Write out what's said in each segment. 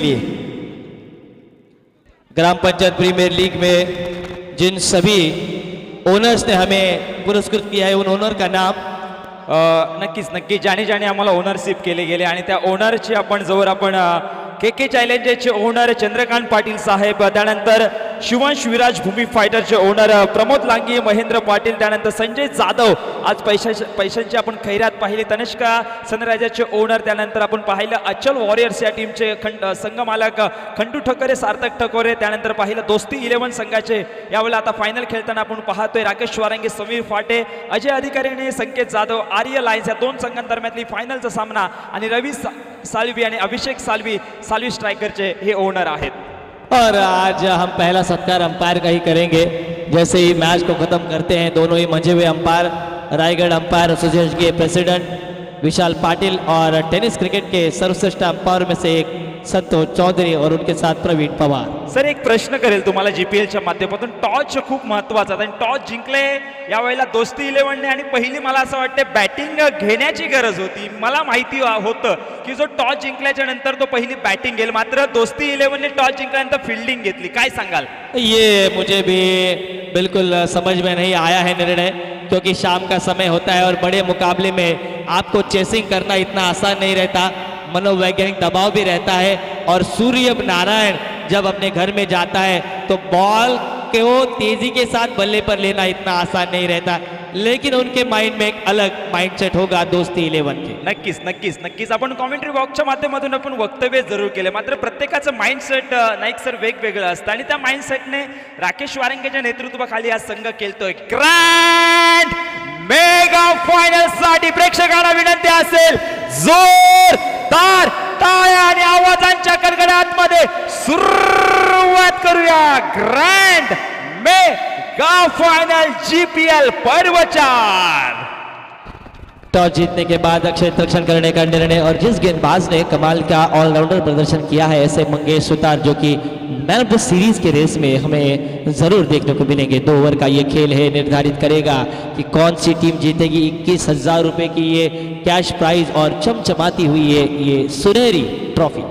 लिए ग्राम panchayat premiere league में जिन सभी ओनर्स ने हमें पुरस्कृत किया है उन ओनर का नाम नक्कीच नक्की ज्याने ज्याने आम्हाला ओनरशिप केले गेले आणि त्या ओनरची आपण जवळ आपण के चॅलेंजरचे ओनर चंद्रकांत पाटील साहेब, त्यानंतर शिवांश विराज भूमी फायटरचे ओनर प्रमोद लांगी, महेंद्र पाटील, त्यानंतर संजय जाधव, आज पैशांची आपण खैरात पाहिली, तनिष्का सनरायझर्सचे ओनर, त्यानंतर आपण पाहिलं अचल वॉरियर्स या टीमचे संघ मालक खंडू ठकोरे, सार्थक ठकोरे, त्यानंतर पाहिलं दोस्ती 11 संघाचे यावेळेला आता फायनल खेळताना आपण पाहतोय राकेश वारंगे, समीर फाटे, अजय अधिकारी आणि संकेत जाधव, आर्य लायन्स या दोन संघांदरम्यानली फायनलचा सामना आणि रवी साल्वी आणि अभिषेक साल्वी स्ट्राइकर हे ओनर आहेत। और आज हम पहला सत्कार अंपायर का ही करेंगे। जैसे ही मैच को खत्म करते हैं दोनों ही मंजे हुए अंपायर रायगढ़ अंपायर एसोसिएशन के प्रेसिडेंट विशाल पाटिल और टेनिस क्रिकेट के सर्वश्रेष्ठ अंपायर में से एक संतोष चौधरी और उनके साथ प्रवीण पवार। सर एक प्रश्न करेल तुम्हाला जीपीएलच्या माध्यमातून, टॉस खूप महत्त्वाचा आणि टॉस जिंकले यावेळेला दोस्ती 11 ने आणि पहिली मला असं वाटतं बॅटिंग घेण्याची गरज होती। मला माहिती होतं की जो टॉस जिंकल्याच्या नंतर तो पहिली बॅटिंग घेईल, मात्र दोस्ती 11 ने टॉस जिंकल्यानंतर फील्डिंग घेतली, काय सांगाल? ये मुझे भी बिल्कुल समझ में नहीं आया है निर्णय, क्योंकि शाम का समय होता है और बड़े मुकाबले में आपको चेसिंग करना इतना आसान नहीं रहता, मनोवैज्ञानिक दबाव भी रहता है और सूर्य नारायण जब अपने घर में जाता है तो बॉल को तेजी के साथ बल्ले पर लेना इतना आसान नहीं रहता, लेकिन उनके माइंड में एक अलग माइंडसेट होगा दोस्ती 11 के। नक्कीच नक्कीच नक्कीच आपण कॉमेंट्री बॉक्सच्या माध्यमातून आपण वक्तव्य जरूर केले, मात्र प्रत्येकाचं माइंडसेट नाईक सर वेगवेगळं असतं आणि त्या माइंडसेटने राकेश वारंगेच्या नेतृत्वाखाली हा संघ खेळतोय। ग्रँड मेगा फायनल साठी प्रेक्षकांना विनंती असेल जोरदार टाळ्या आणि आवाजांच्या कडकडाटामध्ये सुरुवात करूया। ग्रँड मेगा फाइनल जीपीएल पर्व 4। टॉस जीतने के बाद अक्षय रक्षण करने का निर्णय और जिस गेंदबाज ने कमाल का ऑलराउंडर प्रदर्शन किया है ऐसे मंगेश सुतार जो कि मैन ऑफ द सीरीज के रेस में हमें जरूर देखने को मिलेंगे। 2 ओवर का ये खेल है, निर्धारित करेगा कि कौन सी टीम जीतेगी। 21,000 रुपए की ये कैश प्राइज और चमचमाती हुई ये सुनहरी ट्रॉफी।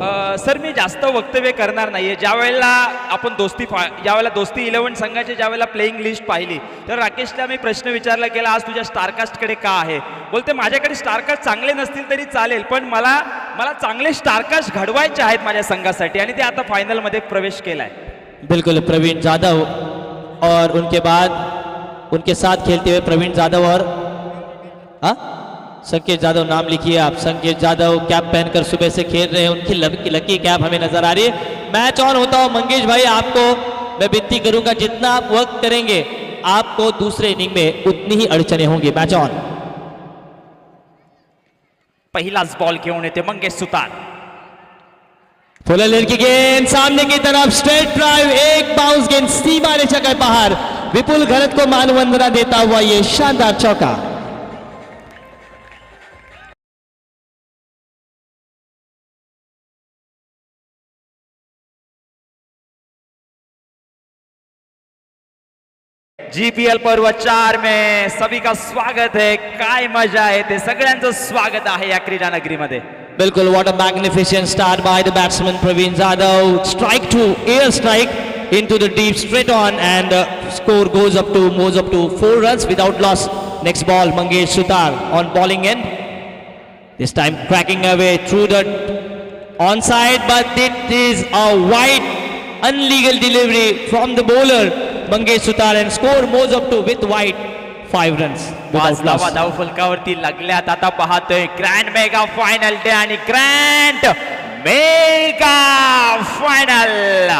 सर मी जास्त वक्तव्य करणार नाहीये। ज्यावेळेला आपण ज्यावेळेला दोस्ती 11 संघाची ज्यावेळेला प्लेइंग लिस्ट पाहिली तर राकेशला मी प्रश्न विचारला गेला आज तुझ्या स्टारकास्ट कडे का आहे, बोलते माझ्याकडे स्टारकास्ट चांगले नसतील तरी चालेल, पण मला चांगले स्टारकास्ट घडवायचे आहेत माझ्या संघासाठी आणि ते आता फायनल मध्ये प्रवेश केलाय। बिल्कुल प्रवीण जाधव और उनके बाद उनके साथ खेलते हुए प्रवीण जाधव और संकेत जाधव नाम लिखिए आप। संकेत जाधव कैप पहनकर सुबह से खेल रहे हैं, उनकी लकी कैप हमें नजर आ रही है। मैच ऑन होता हो मंगेश भाई, आपको मैं विनती करूंगा जितना आप वर्क करेंगे आपको दूसरे इनिंग में उतनी ही अड़चने होंगी। Match on. पहिलाच बॉल घेऊन येते मंगेश सुतार। फुलर की गेंद सामने की तरफ स्ट्रेट ड्राइव, एक बाउंस गेंद सीमा रेखा के बाहर, विपुल घरत को मानवंदना देता हुआ ये शानदार चौका। जीपीएल पर्व 4 में सभी का स्वागत है। काय मजा आहे ते सगळ्यांचं स्वागत आहे या क्रीडा नगरीमध्ये। बिल्कुल what a magnificent start by the batsman Praveen Jadhav, strike to air strike into the deep straight on and score moves up to 4 runs without loss। Next ball Mangesh Sutar on bowling end, this time cracking away through the onside, but it is a wide unlegal delivery from the bowler Mangesh Sutar and score moves up to with wide 5 runs without loss। धावफलकावरती लागल्यात आता पाहतोय grand mega final day आणि grand mega final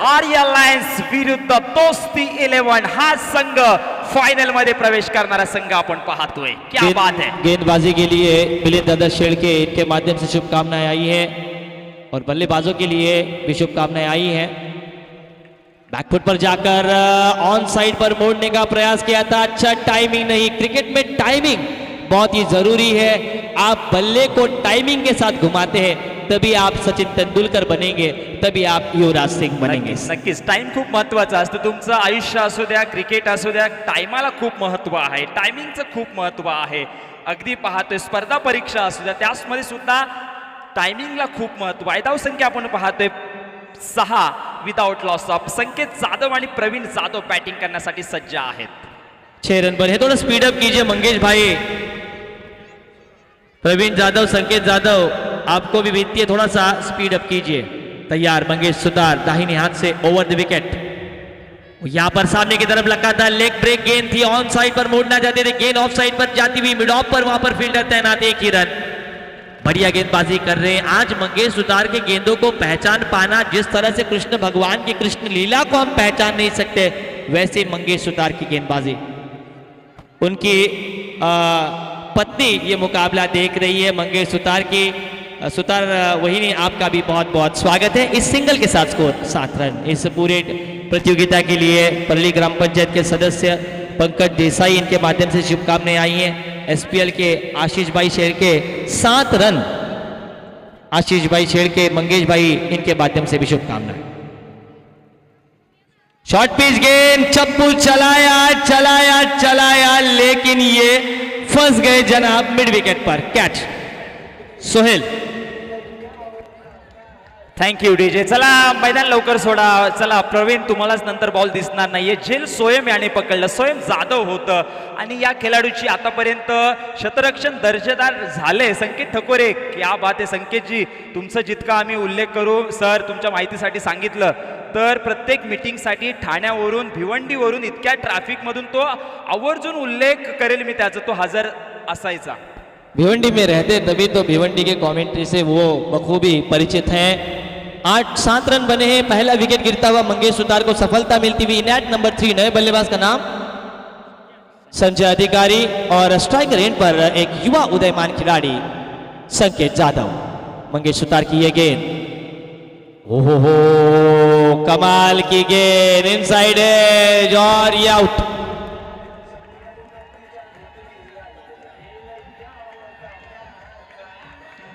आर्य Lions विरुद्ध दोस्ती 11 हा संघ final मध्ये प्रवेश करणारा संघ आपण पाहतोय। क्या बात है। गेंदबाजी के लिए मिलिंद दादा शेळके इनके माध्यम से शुभकामनाएं आई हैं और बल्लेबाजों के लिए भी शुभकामनाएं आई हैं। बैकफुट पर जाकर ऑन साइड पर मोड़ने का प्रयास किया था, अच्छा टाइमिंग नहीं। क्रिकेट में टाइमिंग बहुत ही जरूरी है, आप बल्ले को टाइमिंग के साथ घुमाते हैं तभी आप सचिन तेंदुलकर बनेंगे, तभी आप युवराज सिंह बनेंगे। नक्कीच टाइम खूप महत्वाचं असतं, तुमचं आयुष्य असू द्या क्रिकेट असू द्या टाइमाला खूप महत्व आहे, टायमिंगचं खूप महत्व आहे। अगदी पाहतोय स्पर्धा परीक्षा असू द्या त्यामध्ये सुद्धा टायमिंगला खूप महत्व आहे. धावसंख्या आपण पाहतोय 6 विदाउट लॉस ऑफ. संकेत जाधव आणि प्रवीण जाधव बॅटिंग करण्यासाठी सज्ज आहेत. 6 रन पर है. थोड़ा स्पीड अप कीजिए मंगेश भाई. प्रवीण जाधव, संकेत जाधव, आपको भी विनती है, थोड़ा सा स्पीड अप कीजिए. तैयार मंगेश सुतार दाहिने हाथ से ओवर द विकेट. यहां पर सामने की तरफ लगातार लेग ब्रेक गेंद थी, ऑन साइड पर मोड़ना चाहते थे, गेंद ऑफ साइड पर जाती हुई मिड ऑफ पर, वहां पर फील्डर तैनात. एक ही रन. बढ़िया गेंदबाजी कर रहे हैं आज मंगेश सुतार के. गेंदों को पहचान पाना, जिस तरह से कृष्ण भगवान की कृष्ण लीला को हम पहचान नहीं सकते, वैसे मंगेश सुतार की गेंदबाजी. उनकी पत्नी ये मुकाबला देख रही है मंगेश सुतार की. सुतार वही नहीं, आपका भी बहुत बहुत स्वागत है. इस सिंगल के साथ स्कोर 7 रन. इस पूरे प्रतियोगिता के लिए परली ग्राम पंचायत के सदस्य पंकज देसाई, इनके माध्यम से शुभकामनाएं आई हैं. एसपीएल के आशीष भाई शेर के 7 रन. आशीष भाई शेर के मंगेश भाई, इनके माध्यम से भी शुभकामनाएं. शॉर्ट पिच गेंद, चप्पू चलाया चलाया चलाया, लेकिन ये फंस गए जनाब मिड विकेट पर. कैच सोहेल. Thank you DJ. चला मैदान लवकर सोडा. चला प्रवीण, तुम्हालाच नंतर बॉल दिसणार नाहीये. झेल सोयम याने पकडलं. सोयम जाधव होतं आणि या खेळाडूची आतापर्यंत शतरक्षण दर्जेदार झाले. संकेत ठकोरे, क्या बात आहे संकेतजी. तुमचं जितका आम्ही उल्लेख करू सर, तुमच्या माहितीसाठी सांगितलं तर प्रत्येक मीटिंगसाठी ठाण्यावरून भिवंडीवरून इतक्या ट्रॅफिकमधून तो आवर्जून उल्लेख करेल मी त्याचा. तो हजर असायचा. भिवंडी में रहते तभी तो भिवंडी के कमेंट्री से वो बखूबी परिचित हैं. 7 रन बने हैं. पहला विकेट गिरता हुआ मंगेश सुतार को सफलता मिलती हुई. Net number 3. नए बल्लेबाज का नाम संजय अधिकारी और स्ट्राइकर एंड पर एक युवा उदयमान खिलाड़ी संकेत जाधव. मंगेश सुतार की ये गेंद, ओहो हो, कमाल की गेंद, इनसाइड एज और ये आउट.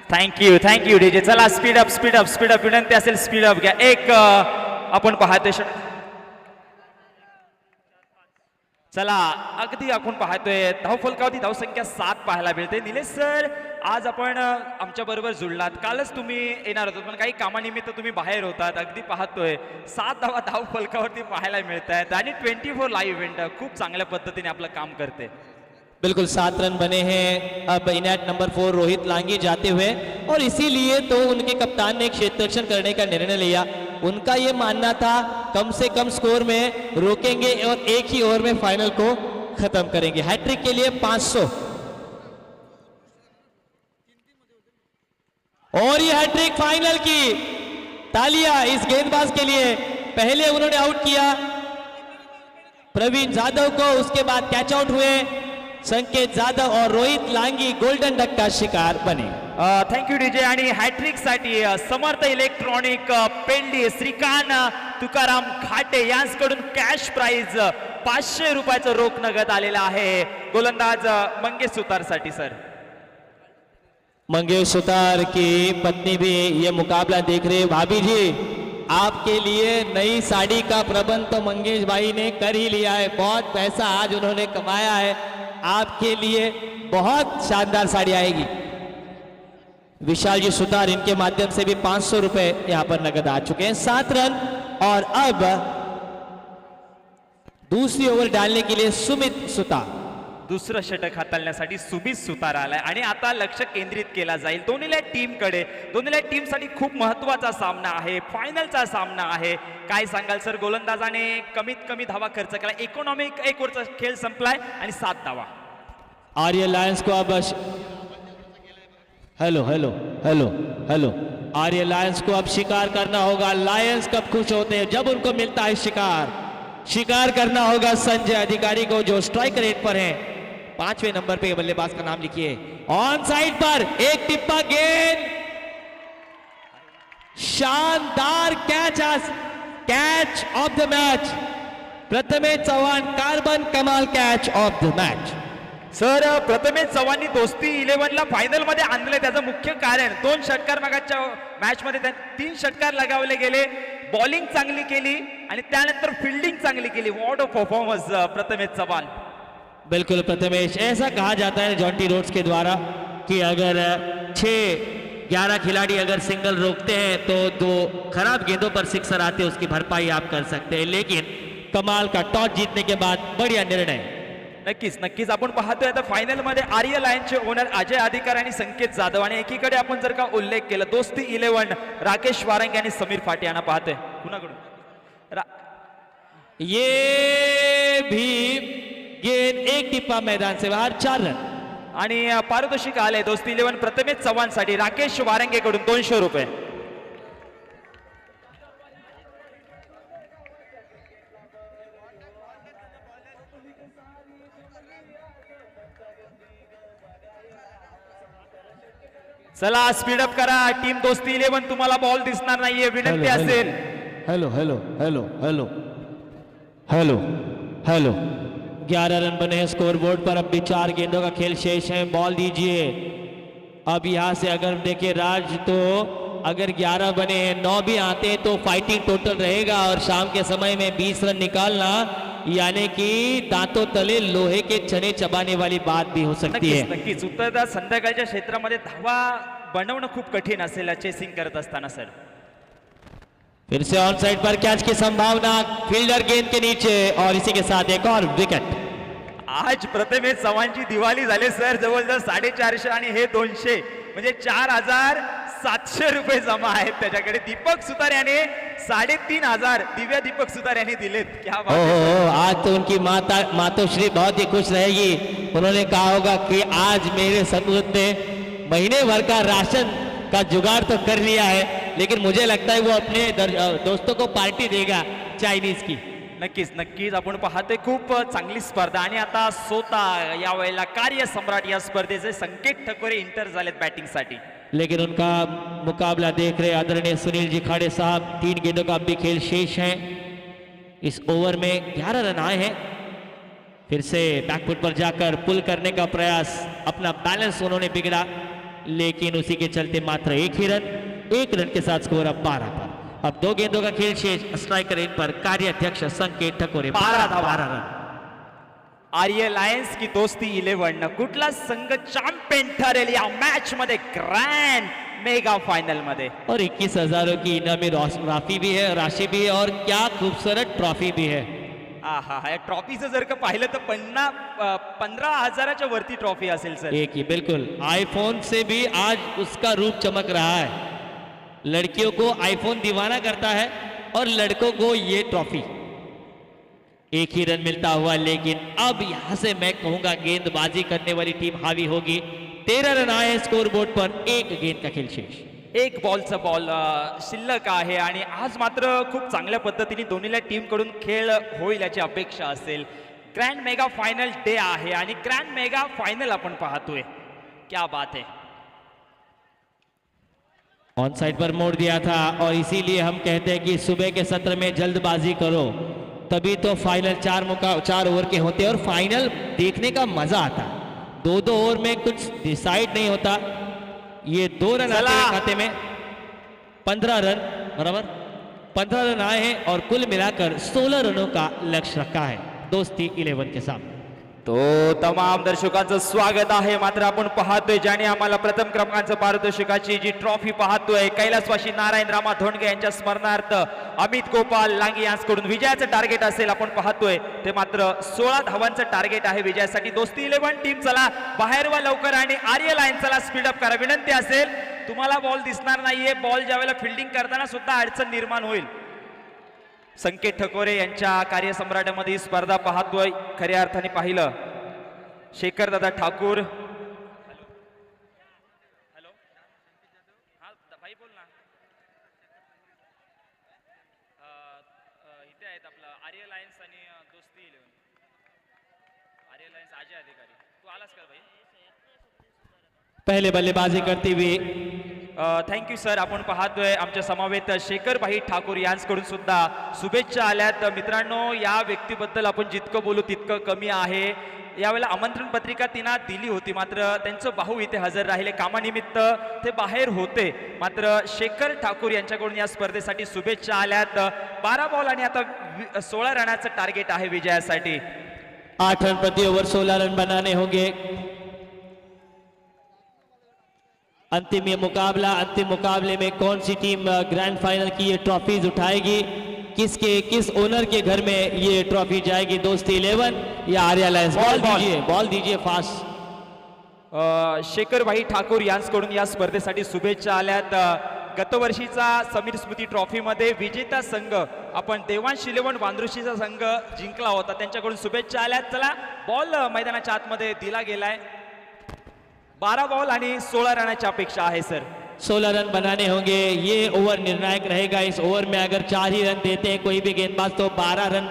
Thank you DJ. चला speed up speed up speed up. विनंती असेल स्पीड अप घ्या. एक आपण पाहतोय. चला अगदी आपण पाहतोय धाव फलकावरती धावसंख्या 7 पाहायला मिळते. निलेश सर, आज आपण आमच्या बरोबर जुळलात. कालच तुम्ही येणार होतात पण काही कामानिमित्त तुम्ही बाहेर होतात. अगदी पाहतोय 7 धावा धाव फलकावरती पाहायला मिळत आहेत आणि 24 लाईव्ह इव्हेंट खूप चांगल्या पद्धतीने आपलं काम करते. बिल्कुल 7 रन बने हैं. अब इनएट नंबर 4 रोहित लांगी जाते हुए, और इसीलिए तो उनके कप्तान ने क्षेत्ररक्षण करने का निर्णय लिया. उनका ये मानना था कम से कम स्कोर में रोकेंगे और एक ही ओवर में फाइनल को खत्म करेंगे. हैट्रिक के लिए 500 और ये हैट्रिक फाइनल की. तालियां इस गेंदबाज के लिए. पहले उन्होंने आउट किया प्रवीण जाधव को, उसके बाद कैच आउट हुए संकेत जाधव और रोहित लांगी गोल्डन डक का शिकार बने. Thank you DJ. आणि हॅट्रिक साठी समर्थ इलेक्ट्रॉनिक पेंडी श्रीकांत तुकाराम खाटे यांच्याकडून कॅश प्राइज 500 रुपयाचं रोख नगद आलेला आहे गोलंदाज मंगेश सुतार साठी. सर, मंगेश सुतार की पत्नी भी ये मुकाबला देख रहे. भाभी जी, आपके लिए नई साड़ी का प्रबंध तो मंगेश भाई ने कर ही लिया है. बहुत पैसा आज उन्होंने कमाया है. आपके लिए बहुत शानदार साड़ी आएगी. विशाल जी सुतार, इनके माध्यम से भी 500 रुपए यहां पर नगद आ चुके हैं. 7 रन. और अब दूसरी ओवर डालने के लिए सुमित सुतार. दुसरं षटक हाताळण्यासाठी सुमित सुतार आलाय आणि आता लक्ष केंद्रित केला जाईल दोन्हीला टीमकडे. दोन्हीला टीमसाठी खूप महत्वाचा सामना आहे, फायनलचा सामना आहे. काय सांगाल सर? गोलंदाजाने कमीत कमी धावा खर्च केला. इकॉनॉमिक 1 ओव्हरचा खेळ संपलाय आणि 7 धावा. आर्य लायंस को अब हेलो हेलो हेलो हेलो आर्य लायंस को अब शिकार करना होगा. लायंस कब खुश होते हैं? जब उनको मिलता है शिकार. शिकार करना होगा संजय अधिकारी को, जो स्ट्राइकर रेट पर हैं. 5वें नंबर पे बल्लेबाज का नाम लिखिए. ऑन साइड पर एक टिप्पा गेंद, शानदार catch of the match. Prathamesh Chavan कार्बन कमाल catch of the match. Sir, Prathamesh चव्हाणनी दोस्ती 11ला फायनल मध्ये आणले. त्याचं मुख्य कारण 2 षटकार मागच्या मॅच मध्ये 3 षटकार लगावले गेले. बॉलिंग चांगली केली आणि त्यानंतर फील्डिंग चांगली केली. What a performance Prathamesh Chavan. बिल्कुल प्रथमेश, ऐसा कहा जाता है जॉन्टी रोड्स के द्वारा कि अगर 6 11 खिलाड़ी अगर सिंगल रोकते हैं तो दो खराब गेंदों पर सिक्सर आते हैं, उसकी भरपाई आप कर सकते हैं। लेकिन कमाल का टॉस जीतने के बाद बढ़िया निर्णय। नक्कीच नक्कीच आपण पाहतोय आता फायनल मध्ये आर्य लायन्सचे ओनर अजय अधिकार आणि संकेत जाधव आणि एकीकडे आपण जर का उल्लेख केला दोस्ती 11 राकेश वारंगे आणि समीर फाटे यांना पाहतोय कुणाकडून ये भी गेंद एक टिप्पा मैदान से बाहर, 4 रन। आणि पारितोषिक आले दोस्ती 11 प्रथमेश चव्हाण साठी राकेश वारंगे कडून 200 रुपये। चला स्पीडअप करा टीम दोस्ती 11, तुम्हाला बॉल दिसणार नाहीये, विनंती असेल। Hello hello hello hello hello hello 11 run बने हैं स्कोर बोर्ड पर, अब भी 4 गेंदों का खेल शेष है। बॉल दीजिए। अब यहां से अगर देखे राज तो अगर 11 बने हैं 9 भी आते हैं तो फाइटिंग टोटल रहेगा और शाम के समय में 20 रन निकालना यानी कि दांतों तले लोहे के चने चबाने वाली बात भी हो सकती है। नक्कीच उत्तरदार संध्याकाळच्या क्षेत्रामध्ये धावा बनवणं खूप कठीण असेल चेसिंग करत असताना सर। फिर से ऑन साइड पर कैच की संभावना, फील्डर गेंद के नीचे और इसी के साथ एक और विकेट। आज प्रथमेश चव्हाणची दिवाळी झाली सर, जवळजवळ 450 आणि हे 200 म्हणजे 4700 रुपये जमा आहेत त्याच्याकडे। दीपक सुतार याने 3500 दिव्या दीपक सुतार याने दिलेत। क्या बात है। आज तो उनकी मातोश्री बहुत ही खुश रहेगी। उन्होंने कहा होगा कि आज मेरे सपूत ने महीने भर का राशन का जुगाड़ तो कर लिया है, लेकिन मुझे लगता है वो अपने दोस्तों को पार्टी देगा चायनीज की। नक्कीच नक्कीच आपण पाहतोय खूप चांगली स्पर्धा आणि आता स्वतः या वेळेला कार्यसम्राट या स्पर्धेचे संकेत ठकोरे इंटर झालेत बॅटिंग साठी। लेकिन उनका मुकाबला देख रहे आदरणीय सुनील जी खाड़े साहब, 3 गेंदों का भी खेल शेष है। इस ओवर में 11 रन आए हैं। फिर से बैकफुट पर जाकर पुल करने का प्रयास, अपना बैलेंस उन्होंने बिगड़ा, लेकिन उसी के चलते मात्र 1 ही रन, 1 रन के साथ स्कोर अब 12 पर। अब 2 गेंदों का खेल शेष, स्ट्राइकर इन पर कार्याध्यक्ष संकेत ठकोरे, 12 रन। आर्य लायन्स की दोस्ती 11 कुठला संघ चॅम्पियन ठरेल या मॅच मध्ये ग्रँड मेगा फाइनल मध्ये। और 21,000 की इनामी राशि भी है, और क्या खूबसूरत ट्रॉफी भी है। हा या ट्रॉफीचं जर का पाहिलं तर 15,000च्या वरती ट्रॉफी असेल सर। एक ही बिल्कुल, आईफोन से भी आज उसका रूप चमक रहा है। लड़कियों को आईफोन दीवाना करता है और लड़कों को ये ट्रॉफी। 1 ही रन मिलता हुआ, लेकिन अब यहां से मैं कहूंगा गेंदबाजी करने वाली टीम हावी होगी। 13 रन आए स्कोर बोर्ड पर, 1 गेंद का खेल शेष, 1 बॉलचा बॉल शिल्लक आहे आणि आज मात्र खूप चांगल्या पद्धतीने दोन्हीला टीम कडून खेळ होईल याची अपेक्षा असेल। ग्रँड मेगा फाइनल डे आहे आणि ग्रँड मेगा फाइनल आपण पाहतोय। क्या बात है। ऑन साइड पर मोड़ दिया था और इसीलिए हम कहते हैं कि सुबह के सत्र में जल्दबाजी करो, तभी तो फाइनल 4 ओवर के होते और फाइनल देखने का मजा आता। 2-2 ओवर में कुछ डिसाइड नहीं होता। ये 2 रन आते हैं खाते में, 15 रन बराबर, 15 रन आए हैं और कुल मिलाकर 16 रनों का लक्ष्य रखा है दोस्ती 11 के सामने। तो तमाम दर्शकांचं स्वागत आहे। मात्र आपण पाहतोय ज्याने आम्हाला प्रथम क्रमांकाचं पारितोषिकाची जी ट्रॉफी पाहतोय, कैलासवासी नारायण रामा धोंडगे यांच्या स्मरणार्थ अमित गोपाल लांगी यांच्याकडून विजयाचं टार्गेट असेल आपण पाहतोय ते मात्र 16 धावांचं टार्गेट आहे विजयासाठी। दोस्ती 11 टीम चला बाहेर वा लवकर आणि आर्य लायन्स चला स्पीडअप करा, विनंती असेल। तुम्हाला बॉल दिसणार नाहीये, बॉल ज्यावेळेला फिल्डिंग करताना सुद्धा अडचण निर्माण होईल। संकेत ठकोरे यांच्या कार्यसम्राटामध्ये ही स्पर्धा पाहतोय। खऱ्या अर्थाने पाहिलं शेखर दादा ठाकूर, हॅलो हा भाई बोल ना, इथे आहेत आपलं आर्य लायन्स आणि दोस्ती 11, आर्य लायन्स अजय अधिकारी, तू आलास का भाई? पहले बल्लेबाजी करते हुए थँक्यू सर। आपण पाहतोय आमच्या समवेत शेखर भाई ठाकूर यांच्याकडून सुद्धा शुभेच्छा आल्यात। मित्रांनो या व्यक्तीबद्दल आपण जितकं बोलू तितकं कमी आहे। यावेळेला आमंत्रण पत्रिका तिना दिली होती, मात्र त्यांचं भाऊ इथे हजर राहिले, कामानिमित्त ते बाहेर होते। मात्र शेखर ठाकूर यांच्याकडून या स्पर्धेसाठी शुभेच्छा आल्यात। 12 बॉल आणि आता 16 रनाचं टार्गेट आहे विजयासाठी। 8 रन प्रति ओवर 16 रन बनाने होंगे। अंतिम ये मुकाबला, अंतिम मुकाबले में कौन सी टीम ग्रैंड फाइनल की ये ट्रॉफीज उठाएगी, किस ओनर के घर में ये ट्रॉफी जाएगी, दोस्ती 11 या आर्या लायन्स? बॉल दीजिए फास्ट. शेखरभाई ठाकूर यांच्याकडून या स्पर्धेसाठी शुभेच्छा आल्यात. गतवर्षीचा समीर स्मृती ट्रॉफीमध्ये विजेता संघ आपण देवांश 11 वांद्रुशीचा संघ जिंकला होता, त्यांच्याकडून शुभेच्छा आल्यात. चला, बॉल मैदानाच्या आतमध्ये दिला गेलाय. 12 बॉल आणि 16 रनाची अपेक्षा आहे सर. 16 रन बनाने होंगे. ये ओवर निर्णायक रहेगा. इस ओवर में अगर 4 ही रन देते हैं कोई भी गेंदबाज तो 12 रन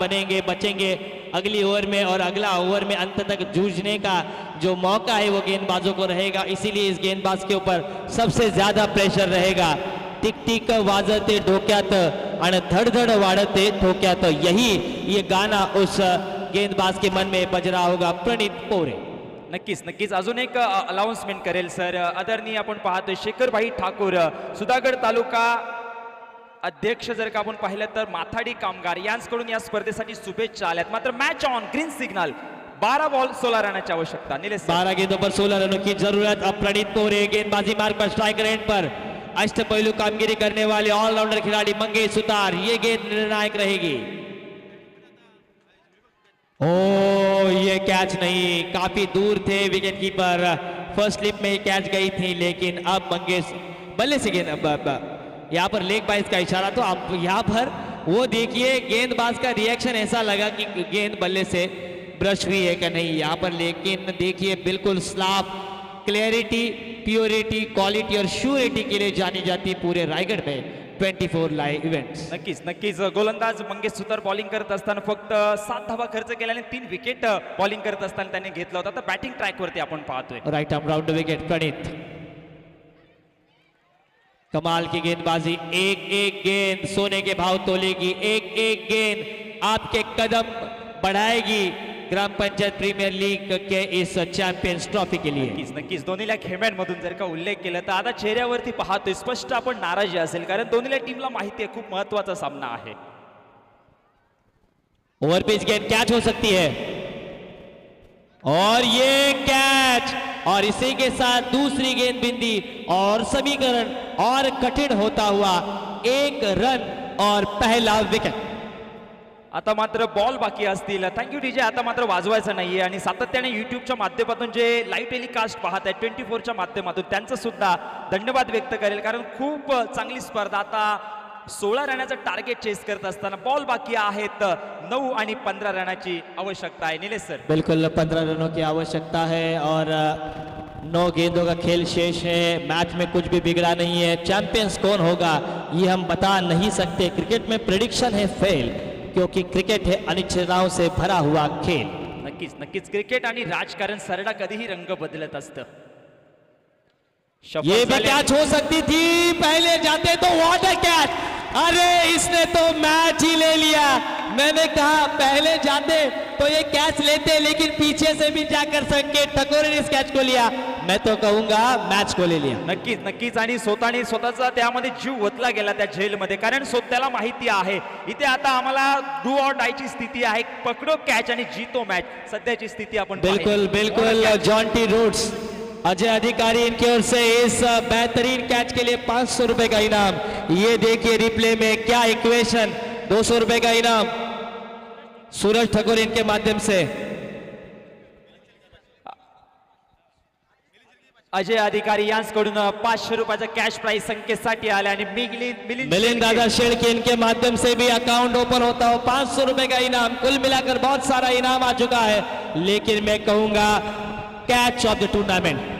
बचेंगे अगली ओवर में, और अगला ओवर में अंत तक जूझने का जो मौका है वो गेंदबाजों को रहेगा. इसीलिए इस गेंदबाज के ऊपर सबसे ज्यादा प्रेशर रहेगा. टिक टिक वाजते डोक्यात आणि धडधड वाढते ठोक्यात, यही ये गाना उस गेंदबाज के मन में बज रहा होगा. प्रणीत पोरे. नक्कीच अजून एक अनाउन्समेंट करेल सर. आदरणीय आपण पाहतोय शेखरभाई ठाकूर, सुधागड तालुका अध्यक्ष, जर का आपण पाहिलं तर माथाडी कामगार यांच्याकडून या स्पर्धेसाठी शुभेच्छा आल्यात. मात्र match on, green signal, 12 ball 16 रनाची आवश्यकता. नीलेश 12 गेंदों पर 16 रनों की जरूरत. अब प्रणीत पोरे गेंदबाजी मार्ग पर, स्ट्राइकर एंड पर अष्टपहलू कामगिरी करने वाले ऑलराउंडर खिलाड़ी मंगेश सुतार, ये गेंद निर्णायक रहेगी. ओ ये कैच नहीं, काफी दूर थे विकेट कीपर. फर्स्ट स्लिप में कैच गई थी, लेकिन अब मंगेश बल्ले से गेंद, यहाँ पर लेग बाइस का इशारा. तो आप यहाँ पर वो देखिए गेंदबाज का रिएक्शन ऐसा लगा कि गेंद बल्ले से ब्रश हुई है कि नहीं यहाँ पर, लेकिन देखिए बिल्कुल साफ, क्लैरिटी, प्योरिटी, क्वालिटी और श्योरिटी के लिए जानी जाती पूरे रायगढ़ में 24 लाइव इव्हेंट्स. नक्कीच गोलंदाज मंगेश सुतार बॉलिंग करत असताना फक्त 7 धावा खर्च केल्याने 3 विकेट बॉलिंग करत असताना त्यांनी घेतला होता. तर बॅटिंग ट्रॅक वरती आपण पाहतोय. Right arm round wicket. Praneet, कमाल की गेंदबाजी. एक गेंद सोने के भाव तोलेगी. एक गेंद आपके कदम बढ़ाएगी ग्राम पंचायत प्रीमियर लीग के इस चॅम्पियन्स ट्रॉफी के लिए. नक्कीच दोन्हीला खेम्यांमधून जर का उल्लेख केला तर आता चेहऱ्यावरती पाहतोय स्पष्ट आपण नाराजी असेल, कारण दोन्हीला टीमला माहिती आहे खूप महत्वाचा सामना आहे. ओवर पिच गेंद कैच हो सकती है, और ये कैच, और इसी के साथ दूसरी गेंद बिंदी और समीकरण और कठिन होता हुआ 1 रन और पहला विकेट. आता मात्र बॉल बाकी असतील. Thank you DJ. आता मात्र वाजवायचं नाहीये, आणि सातत्याने युट्यूबच्या माध्यमातून जे लाईव्ह टेलिकास्ट पाहत आहेत 24च्या माध्यमातून त्यांचं सुद्धा धन्यवाद व्यक्त करेल, कारण खूप चांगली स्पर्धा. आता 16 रनाचं टार्गेट चेस करत असताना बॉल बाकी आहेत. 9 आणि 15 रनाची आवश्यकता आहे. निलेश सर. बिल्कुल 15 रनों की आवश्यकता है, और 9 गेंदों का खेल शेष है. मैच में कुछ भी बिगड़ा नहीं है. चैंपियंस कौन होगा ये हम बता नहीं सकते. क्रिकेट में प्रेडिक्शन है फेल, क्योंकि क्रिकेट है अनिश्चितताओं से भरा हुआ खेल. नक्कीच क्रिकेट आणि राजकारण सरडा कधीही रंग बदलत असतं. ये भी कैच हो सकती थी, पहले जाते तो व्हाट अ कैच. अरे इसने तो मैच ही ले लिया. मैंने कहा पहले जाते तो ये कैच लेते, लेकिन पीछे से भी जाकर संकेत ठाकुर ने इस कैच को लिया. मैं तो कहूंगा मैच को ले लिया. नक्कीच आणि स्वतःचा त्यामध्ये जीव ओतला गेला त्या जेलमध्ये, कारण त्याला माहिती आहे इथे आता आम्हाला डू ऑर डायची स्थिती आहे. पकडो कॅच आणि जीतो मॅच, सध्याची स्थिती आपण बिल्कुल जॉन्टी रूट्स, अजय अधिकारी इनकी ओर से इस बेहतरीन कैच के लिए 500 रुपए का इनाम. ये देखिए रिप्ले में क्या इक्वेशन. 200 रुपए का इनाम सूरज ठाकुर इनके माध्यम से. अजय अधिकारी यांच्याकडून 500 रुपयाचा कॅश प्राइस संकेतसाठी आले, आणि मिलिंद दादा शेड़के इनके माध्यम से भी अकाउंट ओपन होता हो. 500 रुपए का इनाम. कुल मिलाकर बहुत सारा इनाम आ चुका है, लेकिन मैं कहूंगा catch of the tournament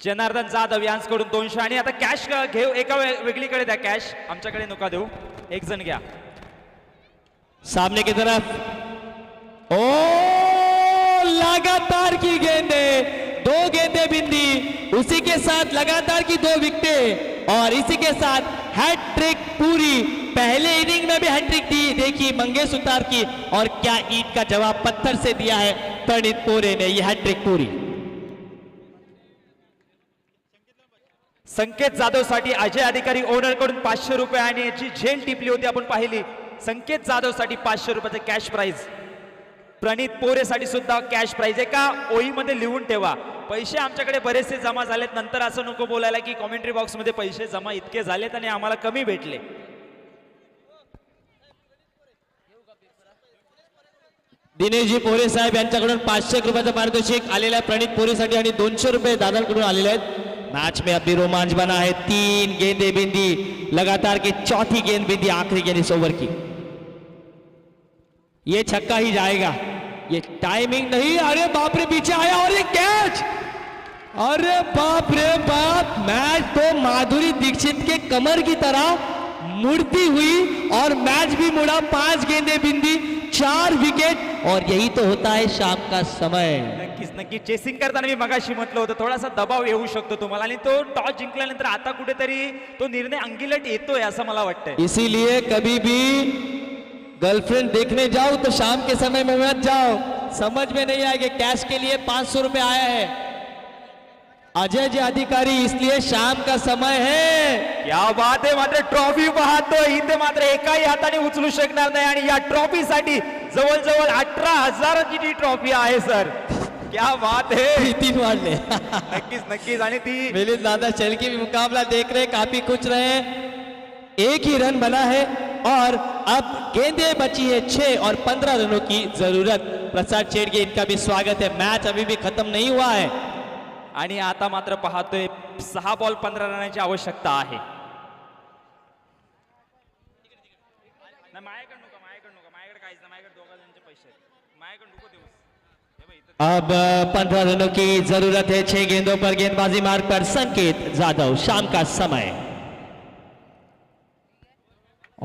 Janardan Jadhav यांच्याकडून 200. आणि आता कॅश घेऊ, एका वेगळीकडे द्या कॅश, आमच्याकडे नका देऊ, एक जण घ्या. सामने की तरफ. ओ लगातार की गेंदे, 2 गेंदे बिंदी, उसी के साथ लगातार की 2 विकेटें, और इसी के साथ हैट्रिक पूरी. पहले इनिंग में भी हैट्रिक थी, देखिए मंगेश सुतार की, और क्या ईंट का जवाब पत्थर से दिया है प्रणीत पोरे ने. यह हैट्रिक पूरी. संकेत जाधव साठी अजय अधिकारी ओनर कडून 500 रुपये, आणि याची झेल टिपली होती आपण पाहिली. संकेत जाधव साठी 500 रुपयाचे कॅश प्राइज. प्रणित पोरेसाठी सुद्धा कॅश प्राइज एका ओळीमध्ये लिहून ठेवा. पैसे आमच्याकडे बरेचसे जमा झालेत, नंतर असं नको बोलायला की कॉमेंट्री बॉक्समध्ये पैसे जमा इतके झालेत आणि आम्हाला कमी भेटले. दिनेशजी पोरे साहेब यांच्याकडून 500 रुपयाचं पारितोषिक आलेलं आहे प्रणित पोरेसाठी आणि 200 रुपये दादांकडून आलेले आहेत. मैच में अभी रोमांच बना है. 3 गेंदे बिंदी लगातार की चौथी गेंद बिंदी आखिरी गेंद इस ओवर की. ये छक्का ही जाएगा. ये टाइमिंग नहीं. अरे बाप रे पीछे आया और ये कैच. अरे बाप रे बाप. मैच तो माधुरी दीक्षित के कमर की तरह मुड़ती हुई और मैच भी मुड़ा. 5 गेंदे बिंदी 4 विकेट और यही तो होता है शाम का समय. नक्कीच नक्की चेसिंग करताना मी मगाशी म्हटलं होतं थोडासा दबाव येऊ शकतो तुम्हाला आणि तो टॉस जिंकल्यानंतर आता कुठेतरी तो निर्णय अंगिलट येतोय असं मला वाटतंय. इसीलिए कभी भी गर्लफ्रेंड देखने जाओ तो शाम के समय में मत जाओ. समझ में नहीं आएगा. कैश के लिए 500 रुपए आया है अजय जी अधिकारी, इसलिए शाम का समय है. क्या बात आहे. मात्र ट्रॉफी पाहतोय इथे मात्र एकाही हाताने उचलू शकणार नाही आणि या ट्रॉफीसाठी जवळजवळ 18,000ची ती ट्रॉफी आहे सर. क्या बात है. 3 वाले. नक्कीच नक्कीच आणि ती मिलिंद दादा शेळके भी मुकाबला देख रहे, काफी खुश रहे. एक ही रन बना है और अब गेंदें बची है 6 और 15 रनों की जरूरत. प्रसाद शेड़गे इनका भी स्वागत है. मैच अभी भी खत्म नहीं हुआ है आणि आता मात्र पाहतोय 6 बॉल 15 रनाची आवश्यकता आहे. अब 15 रनों की जरूरत है. 6 गेंदों पर गेंदबाजी मार्ग पर संकेत जाधव. शाम का समय.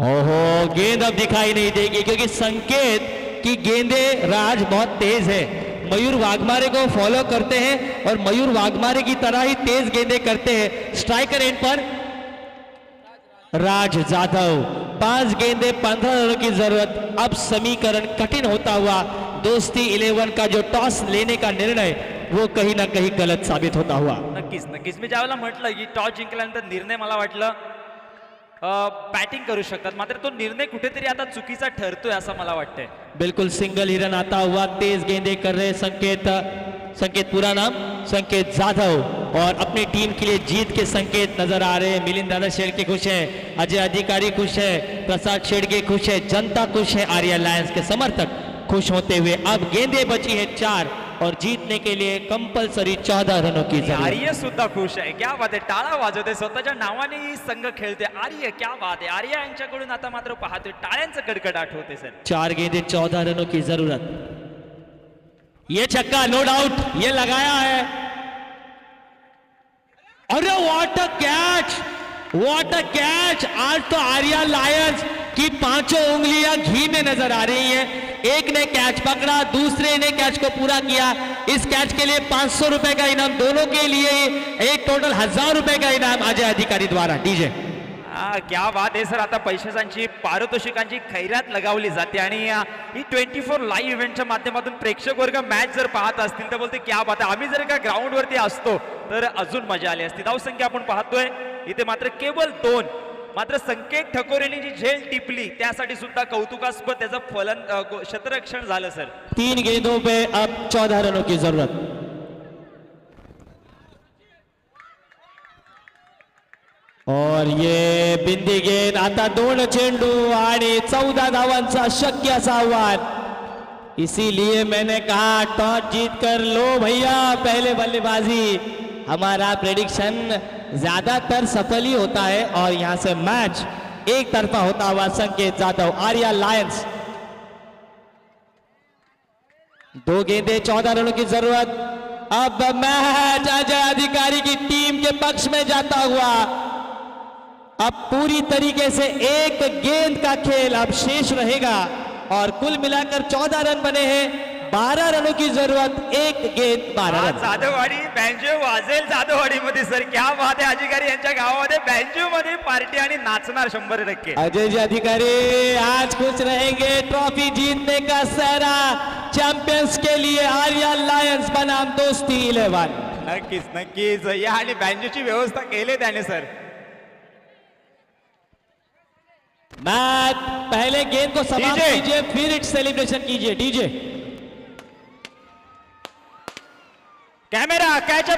ओहो गेंद अब दिखाई नहीं देगी क्योंकि संकेत की गेंदें राज बहुत तेज है. मयूर वाघमारे को फॉलो करते हैं और मयूर वाघमारे की तरह ही तेज गेंदें करते हैं. स्ट्राइकर एंड पर राज जाधव. 5 गेंदे 15 रनों की जरूरत. अब समीकरण कठिन होता हुआ. दोस्ती 11 का जो टॉस लेने का निर्णय वो कहीं ना कहीं गलत साबित होता हुआ. नक्कीच नक्कीच मी ज्यावेळेला म्हटलं की टॉस जिंकल्यानंतर निर्णय मला वाटलं बॅटिंग करू शकतात, मात्र तो निर्णय कुठेतरी आता चुकीचा ठरतोय असं मला वाटतंय. बिल्कुल सिंगल ही रन आता हुआ. तेज गेंदे कर रहे संकेत. संकेत पूरा नाम संकेत जाधव और अपनी टीम के लिए जीत के संकेत नजर आ रहे हैं. मिलिंद दादा शेड़के खुश है, अजय अधिकारी खुश है, प्रसाद शेड़के खुश है, जनता खुश है, आर्या लायंस के समर्थक खुश होते हुए. अब गेंदें बची है 4 और जीतने के लिए कंपलसरी 14 रनों की जरूरत. आर्य सुद्धा खुश आहे. क्या बात आहे. टाळा वाजवते, स्वतःच्या नावाने संघ खेळते. आर्य क्या बात आहे. आर्य यांच्याकडून आता मात्र पाहतोय टाळ्यांचं कडकडाट होते सर. 4 गेंदें 14 रनों की जरूरत. ये छक्का नो डाउट ये लगाया है. अरे what a catch, what a catch. आज तो आर्या लायंस की 5 उंगलियां घी में नजर आ रही हैं. एक ने कैच पकड़ा, दूसरे ने कैच को पूरा किया. इस कैच के लिए 500 रुपए का इनाम, दोनों के लिए एक टोटल 1000 रुपए का इनाम अजय अधिकारी द्वारा. डीजे क्या बात आहे सर. आता पैशांची पारितोषिकांची खैरात लगावली जाते आणि ही 24 लाईव्ह इव्हेंटच्या माध्यमातून प्रेक्षक वर्ग मॅच जर पाहत असतील तर बोलते क्या बात आहे. आम्ही जर का ग्राउंड वरती असतो तर अजून मजा आली असती. धावसंख्या आपण पाहतोय इथे मात्र केवळ 2. मात्र संकेत ठकोरेने जी झेल टिपली त्यासाठी सुद्धा कौतुकास्पद त्याचं क्षेत्ररक्षण झालं सर. 3 गेंदों पे अब 14 रनों की जरूरत. और ये बिंदी गेंद. आता 2 चेंडू आणि 14 धावांचा शक्य असा आव्हान. इसीलिए मैंने कहा टॉस जीत कर लो भैया पहले बल्लेबाजी. हमारा प्रेडिक्शन ज्यादातर सफल ही होता है और यहां से मैच एक तरफा होता हुआ. संकेत जाधव, आर्या लायंस. 2 गेंदे 14 रनों की जरूरत. अब मैच अजय अधिकारी की टीम के पक्ष में जाता हुआ. अब पूरी तरीके से एक गेंद का खेल अब शेष रहेगा और कुल मिलाकर 14 रन बने हैं. 12 रनों की जरूरत. एक गेंद 12 रन. जाधववाडी बँजो वाजेल जाधववाडीमध्ये सर. क्या बात आहे. अधिकारी यांच्या गावामध्ये बँजो मध्ये पार्टी आणि नाचणार 100%. अजय जी अधिकारी आज खुश रहेंगे. ट्रॉफी जीतने का सहरा चैंपियंस के लिए आर्या लायंस बनाम दोस्ती 11. नक्कीच नक्कीच या आणि बँजोची व्यवस्था केली त्याने सर. मैच पहले गेंद को समाप्त डीजे. कीजिए फिर सेलिब्रेशन कीजिए. DJ camera catch